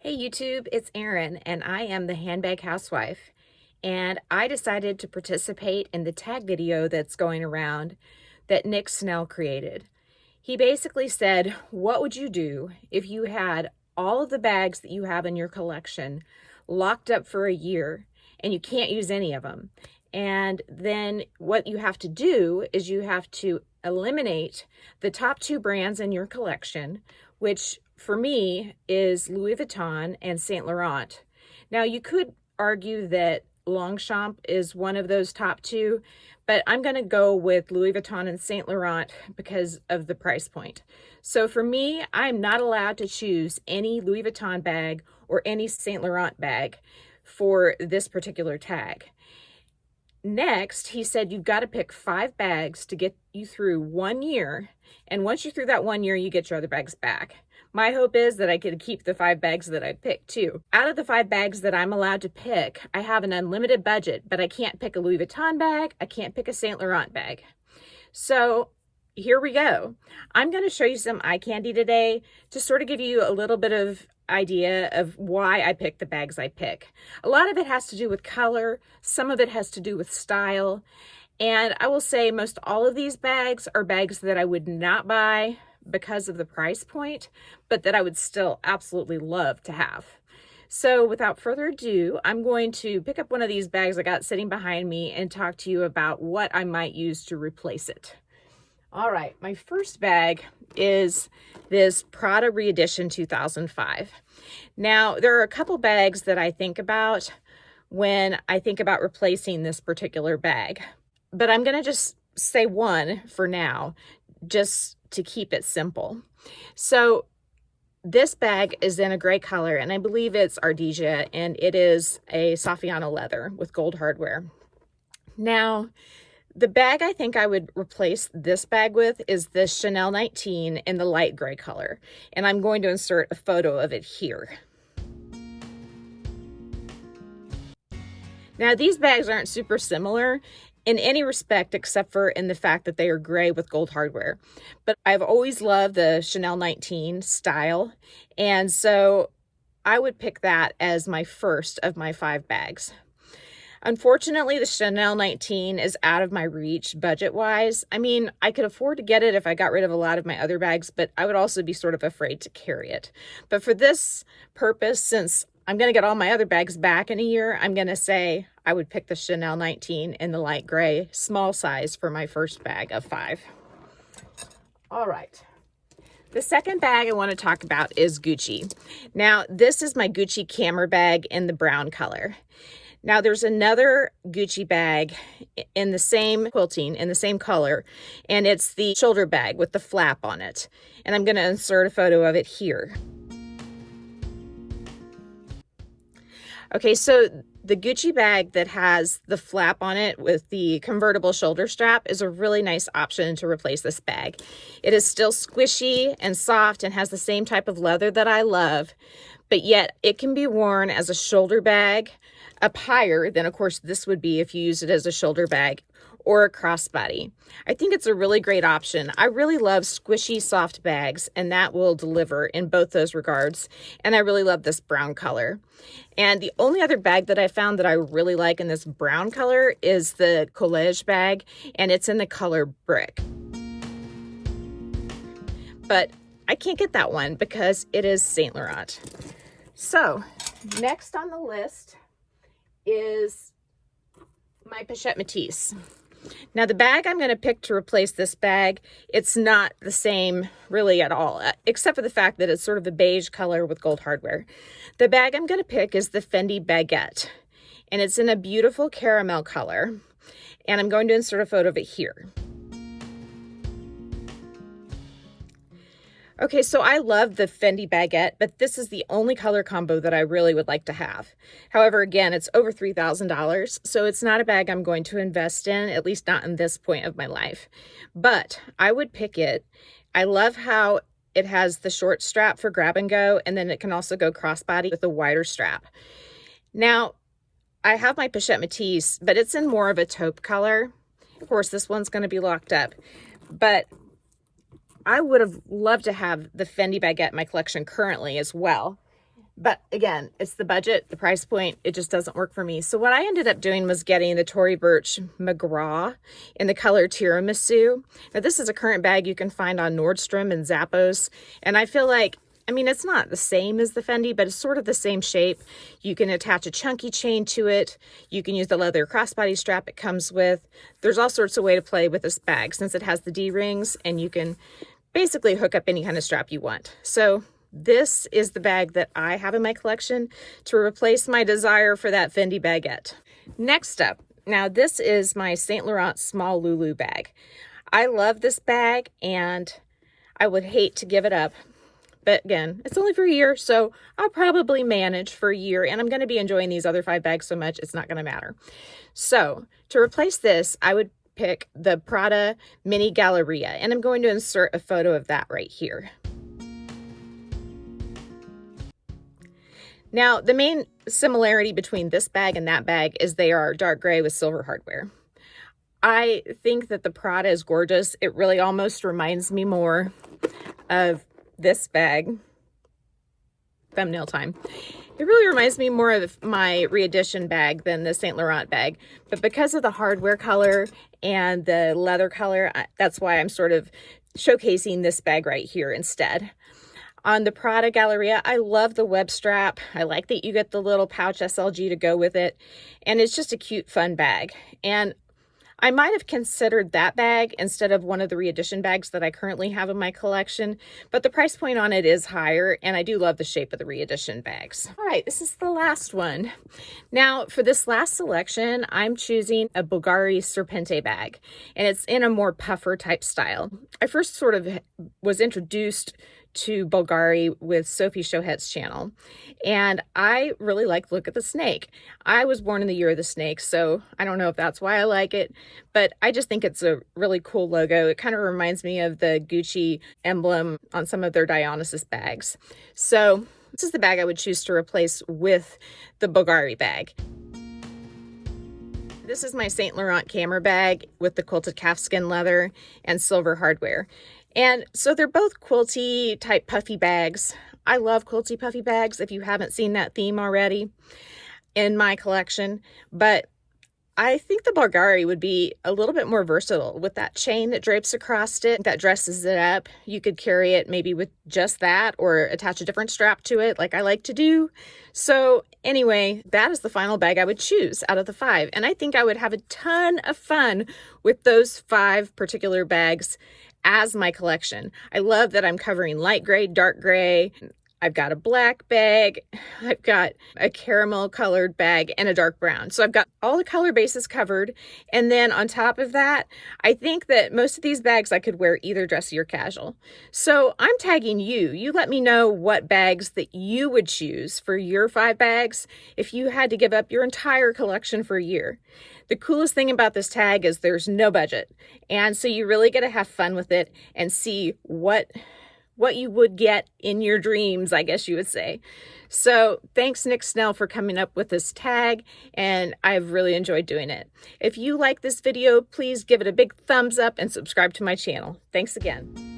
Hey YouTube, it's Erin and I am the handbag housewife, and I decided to participate in the tag video that's going around that Nick Snell created. He basically said, what would you do if you had all of the bags that you have in your collection locked up for a year and you can't use any of them? And then what you have to do is you have to eliminate the top two brands in your collection, which for me is Louis Vuitton and Saint Laurent. Now you could argue that Longchamp is one of those top two, but I'm going to go with Louis Vuitton and Saint Laurent because of the price point. So for me, I'm not allowed to choose any Louis Vuitton bag or any Saint Laurent bag for this particular tag. Next, he said you've got to pick 5 bags to get you through 1 year. And once you're through that 1 year, you get your other bags back. My hope is that I can keep the 5 bags that I picked too. Out of the 5 bags that I'm allowed to pick, I have an unlimited budget, but I can't pick a Louis Vuitton bag. I can't pick a Saint Laurent bag. So here we go. I'm going to show you some eye candy today to sort of give you a little bit of idea of why I pick the bags I pick. A lot of it has to do with color. Some of it has to do with style. And I will say most all of these bags are bags that I would not buy because of the price point, but that I would still absolutely love to have. So without further ado, I'm going to pick up one of these bags I got sitting behind me and talk to you about what I might use to replace it. All right, my first bag is this Prada Reedition 2005. Now, there are a couple bags that I think about when I think about replacing this particular bag, but I'm going to just say one for now, just to keep it simple. So this bag is in a gray color, and I believe it's Ardesia, and it is a Saffiano leather with gold hardware. Now, the bag I think I would replace this bag with is the Chanel 19 in the light gray color. And I'm going to insert a photo of it here. Now, these bags aren't super similar in any respect except for in the fact that they are gray with gold hardware. But I've always loved the Chanel 19 style. And so I would pick that as my first of my 5 bags. Unfortunately, the Chanel 19 is out of my reach budget-wise. I mean, I could afford to get it if I got rid of a lot of my other bags, but I would also be sort of afraid to carry it. But for this purpose, since I'm going to get all my other bags back in a year, I'm going to say I would pick the Chanel 19 in the light gray, small size for my first bag of 5. All right. The second bag I want to talk about is Gucci. Now, this is my Gucci camera bag in the brown color. Now there's another Gucci bag in the same quilting, in the same color, and it's the shoulder bag with the flap on it. And I'm going to insert a photo of it here. Okay, so the Gucci bag that has the flap on it with the convertible shoulder strap is a really nice option to replace this bag. It is still squishy and soft and has the same type of leather that I love, but yet it can be worn as a shoulder bag up higher than, of course, this would be if you use it as a shoulder bag or a crossbody. I think it's a really great option. I really love squishy, soft bags, and that will deliver in both those regards. And I really love this brown color. And the only other bag that I found that I really like in this brown color is the Collège bag, and it's in the color brick. But I can't get that one because it is Saint Laurent. So next on the list is my Pochette Matisse. Now the bag I'm going to pick to replace this bag, it's not the same really at all, except for the fact that it's sort of a beige color with gold hardware. The bag I'm going to pick is the Fendi Baguette, and it's in a beautiful caramel color, and I'm going to insert a photo of it here. Okay, so I love the Fendi Baguette, but this is the only color combo that I really would like to have. However, again, it's over $3,000, so it's not a bag I'm going to invest in, at least not in this point of my life. But I would pick it. I love how it has the short strap for grab and go, and then it can also go crossbody with a wider strap. Now, I have my Pochette Matisse, but it's in more of a taupe color. Of course, this one's going to be locked up, but I would have loved to have the Fendi Baguette in my collection currently as well. But again, it's the budget, the price point, it just doesn't work for me. So what I ended up doing was getting the Tory Burch McGraw in the color Tiramisu. Now this is a current bag you can find on Nordstrom and Zappos. And I feel like, I mean, it's not the same as the Fendi, but it's sort of the same shape. You can attach a chunky chain to it. You can use the leather crossbody strap it comes with. There's all sorts of way to play with this bag since it has the D-rings, and you can basically hook up any kind of strap you want. So this is the bag that I have in my collection to replace my desire for that Fendi baguette. Next up, now this is my Saint Laurent Small Lulu bag. I love this bag and I would hate to give it up. But again, it's only for a year, so I'll probably manage for a year, and I'm going to be enjoying these other 5 bags so much, it's not going to matter. So to replace this, I would pick the Prada Mini Galleria, and I'm going to insert a photo of that right here. Now, the main similarity between this bag and that bag is they are dark gray with silver hardware. I think that the Prada is gorgeous. It really almost reminds me more of this bag. Thumbnail time. It really reminds me more of my re-edition bag than the Saint Laurent bag. But because of the hardware color and the leather color, that's why I'm sort of showcasing this bag right here instead. On the Prada Galleria, I love the web strap. I like that you get the little pouch SLG to go with it. And it's just a cute, fun bag. And I might have considered that bag instead of one of the re-edition bags that I currently have in my collection, but the price point on it is higher, and I do love the shape of the re-edition bags. All right, this is the last one. Now, for this last selection, I'm choosing a Bulgari Serpente bag, and it's in a more puffer type style. I first sort of was introduced to Bulgari with Sophie Chohet's channel, and I really like the look of the snake. I was born in the year of the snake, so I don't know if that's why I like it, but I just think it's a really cool logo. It kind of reminds me of the Gucci emblem on some of their Dionysus bags. So this is the bag I would choose to replace with the Bulgari bag. This is my Saint Laurent camera bag with the quilted calfskin leather and silver hardware. And so they're both quilty type puffy bags. I love quilty puffy bags if you haven't seen that theme already in my collection. But I think the Bulgari would be a little bit more versatile with that chain that drapes across it, that dresses it up. You could carry it maybe with just that or attach a different strap to it like I like to do. So anyway, that is the final bag I would choose out of the 5. And I think I would have a ton of fun with those 5 particular bags as my collection. I love that I'm covering light gray, dark gray. I've got a black bag, I've got a caramel colored bag, and a dark brown. So I've got all the color bases covered. And then on top of that, I think that most of these bags I could wear either dressy or casual. So I'm tagging you. You let me know what bags that you would choose for your 5 bags if you had to give up your entire collection for a year. The coolest thing about this tag is there's no budget. And so you really get to have fun with it and see what you would get in your dreams, I guess you would say. So thanks, Nick Snell, for coming up with this tag, and I've really enjoyed doing it. If you like this video, please give it a big thumbs up and subscribe to my channel. Thanks again.